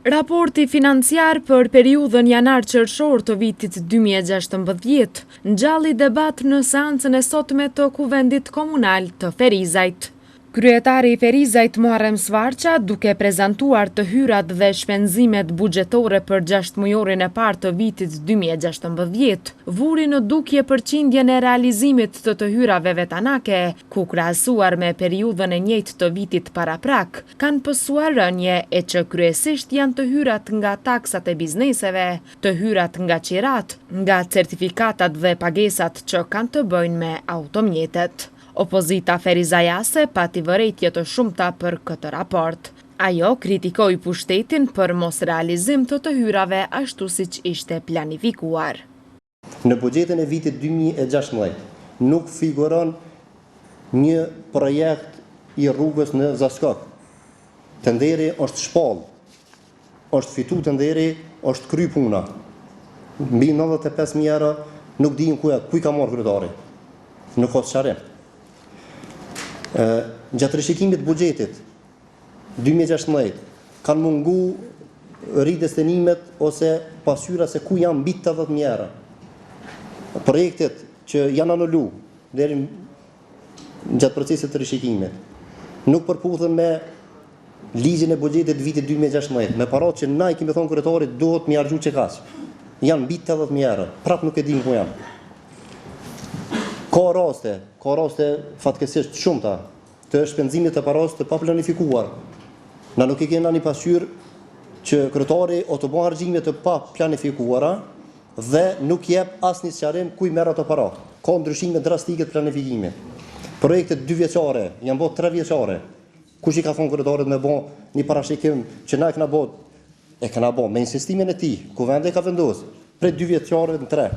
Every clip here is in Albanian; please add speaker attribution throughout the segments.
Speaker 1: Raporti financiar për periudhën janar-qershor të vitit 2016 ngjalli debat në seancën e sotme të Kuvendit Komunal të Ferizajt. Kryetari i Ferizajt Muharrem Svarqa, duke prezantuar të hyrat dhe shpenzimet buxhetore për 6 mujorin e parë të vitit 2016, vuri në dukje përqindjen e realizimit të hyrave vetanake, ku krahasuar me periudhën e njëjtë të vitit paraprak, kanë pësuar rënje e që kryesisht janë të hyrat nga taksat e bizneseve, të hyrat nga qirat, nga certifikatat dhe pagesat që kanë të bëjnë me automjetet. Opozita ferizajase pati vërejtje të shumta për këtë raport. Ajo kritikoi pushtetin për mos realizim të hyrave ashtu siç ishte planifikuar.
Speaker 2: Në buxhetin e vitit 2016 nuk figuron një projekt i rrugës në Zaskok. Tenderi është shpall, është fitu tenderi, është kry puna. Mbi 95.000 euro nuk dinë kuj ka marrë kryetari. Nuk ka sqarim. Gjatë rishikimit buxhetit 2016 kanë mungu ridestinimet ose pasyra se ku janë mbi 80.000 euro. Projektet që janë anulu deri gjatë procesit të rishikimit nuk përputhen me ligjin e buxhetit vitit 2016, me parat që na i kemi thonë kryetarit duhet me harxhu çekash. Janë mbi 80.000 euro. Prap nuk e dim ku janë. Ka raste fatkesisht shumëta të shpenzimit të paras të paplanifikuar. Na nuk i kena një pasqyrë që kryetari o të bën harxhime të paplanifikuara dhe nuk jep asnjë sqarim ku i merr ato para. Ka ndryshime drastike të planifikimit. Projektet 2 vjeçare janë bërë 3 vjeçare. Kush i ka thonë kryetarit me bën një parashikim që na e kena bën me insistimin e tij, Kuvendi ka vendosur prej 2 vjeçare në 3.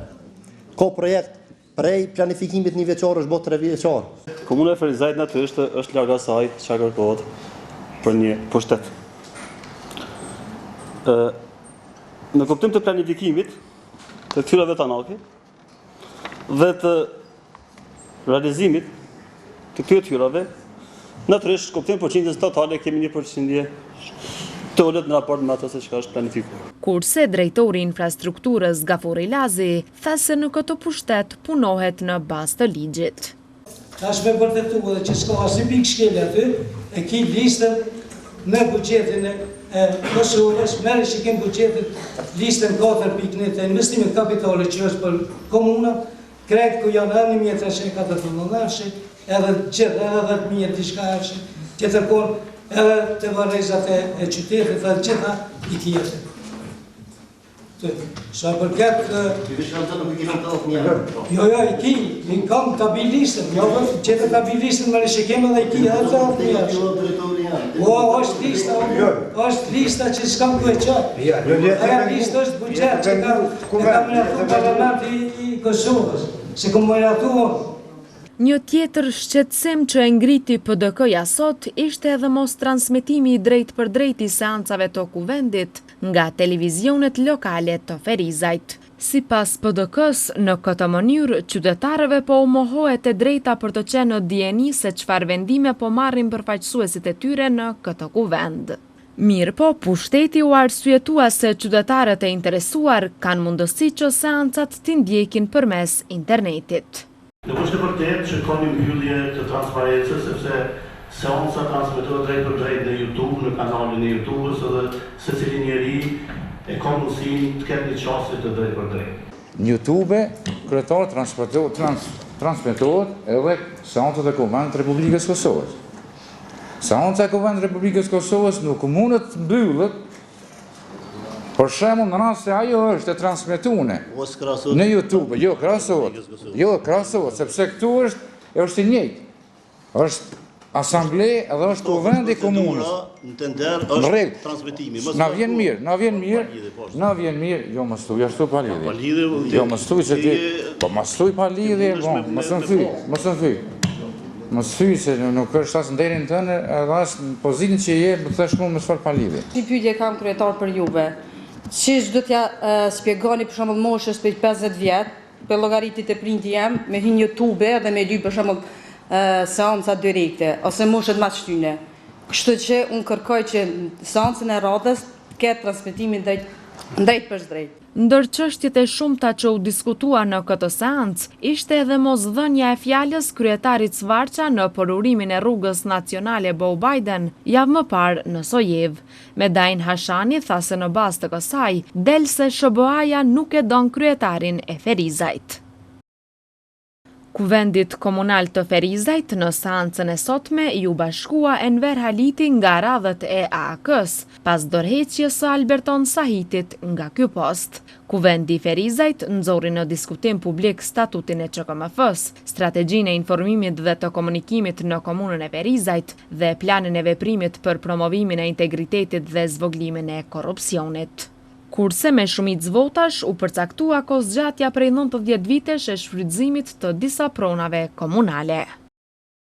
Speaker 2: Ka projekt prej planifikimit 1 vjeçor është bërë 3 vjeçar.
Speaker 3: Komuna e Ferizajt natyrisht është larg asaj çka kërkohet për një pushtet. Në kuptim të planifikimit të këtyre vetanake dhe të realizimit të këtyre hyrave, natyrisht kuptim përqindjes totale kemi 1% të ulët në raport me atë se çka është planifikuar.
Speaker 1: Kurse drejtori i infrastrukturës Gafuri Lazi tha se në këtë pushtet punohet në bazë të ligjit.
Speaker 4: Tash me vërtetuar që s'ka asnjë pikë shkele aty, e ki listën në buxhetin e Kosovës, merresh që kem buxhetin listën 4.1 të investimit kapitale që është për komuna, krejt ku janë 1.340 edhe gjithë edhe 10.000 diçka është, tjetërkon edhe të varrezat e qytetit dhe gjitha i tjetër. Sa përket jo, i kam tabilistën, jo qëtë tabilistën me rishikim edhe i ki edhe të ofnjë. Është lista që s'kam ku e qatë. Aja listë është buxhet që ka mëratu parlamenti i Kosovës, se ku mëratu unë.
Speaker 1: Një tjetër shqetësim që e ngriti PDK-ja sot ishte edhe mos transmetimi i drejt për drejt i seancave të Kuvendit nga televizionet lokale të Ferizajt. Sipas PDK-s, në këtë mënyrë, qytetarëve po u mohohet e drejta për të qenë në dijeni se çfarë vendime po marrin përfaqësuesit e tyre në këtë kuvend. Mirë po, pushteti u arsyetua se qytetarët e interesuar kanë mundësi që seancat t'i ndjekin përmes internetit.
Speaker 5: Nuk është e vërtetë që ka një mbyllje të transparencës, sepse seanca transmetohet drejt për drejt në YouTube, në kanalin e YouTube-s dhe secili njeri e ka mundësinë të ketë një çastje të drejt për drejt.
Speaker 6: Në YouTube kryetari transmetohet edhe seancat e Kuvendit të Republikës Kosovës. Seanca e Kuvendit të Republikës Kosovës nuk mundet të mbyllet. Për shembull, në rast se ajo është e transmetuar në YouTube, jo krahasohet, sepse këtu është i njëjtë. Është asamble edhe është kuvendi i komunës.
Speaker 5: Në rregull, transmetimi.
Speaker 6: Na vjen mirë, jo mos thuaj ashtu pa lidhje. Jo mos thuaj se ti, po mos thuaj pa lidhje, mos më thuaj. Mos thuaj se nuk është as nderin tënd, edhe as pozitën që je, më thash mua më fal pa lidhje.
Speaker 7: Një pyetje kam kryetar për juve. Qish do t'ja spjegoni për shembull moshës për 50 vjet, për llogaritit e prindi jam, me hin YouTube dhe me dy për shembull seanca direkte ose moshët më shtyne. Kështu që unë kërkoj që seancën e radhës ketë transmitimin drejt për drejt.
Speaker 1: Ndër çështjet e shumta që u diskutua në këtë seancë, ishte edhe mosdhënia e fjalës kryetarit Svarqa në përurimin e rrugës nacionale Bo Biden javë më parë në Sojev. Medajn Hashani tha se në bazë të kësaj, del se SBA-ja nuk e don kryetarin e Ferizajt. Kuvendit komunal të Ferizajt në seancën e sotme ju bashkua Enver Haliti nga radhët e AAK-s, pas dorëheqjes së Alberton Sahitit nga ky post. Kuvendi i Ferizajt nxorri në diskutim publik statutin e QKMF-s, strategjinë e informimit dhe të komunikimit në komunën e Ferizajt dhe planin e veprimit për promovimin e integritetit dhe zvoglimin e korrupsionit. Kurse me shumicë votash u përcaktua kozgjatja prej 90 vitesh e shfrytëzimit të disa pronave komunale.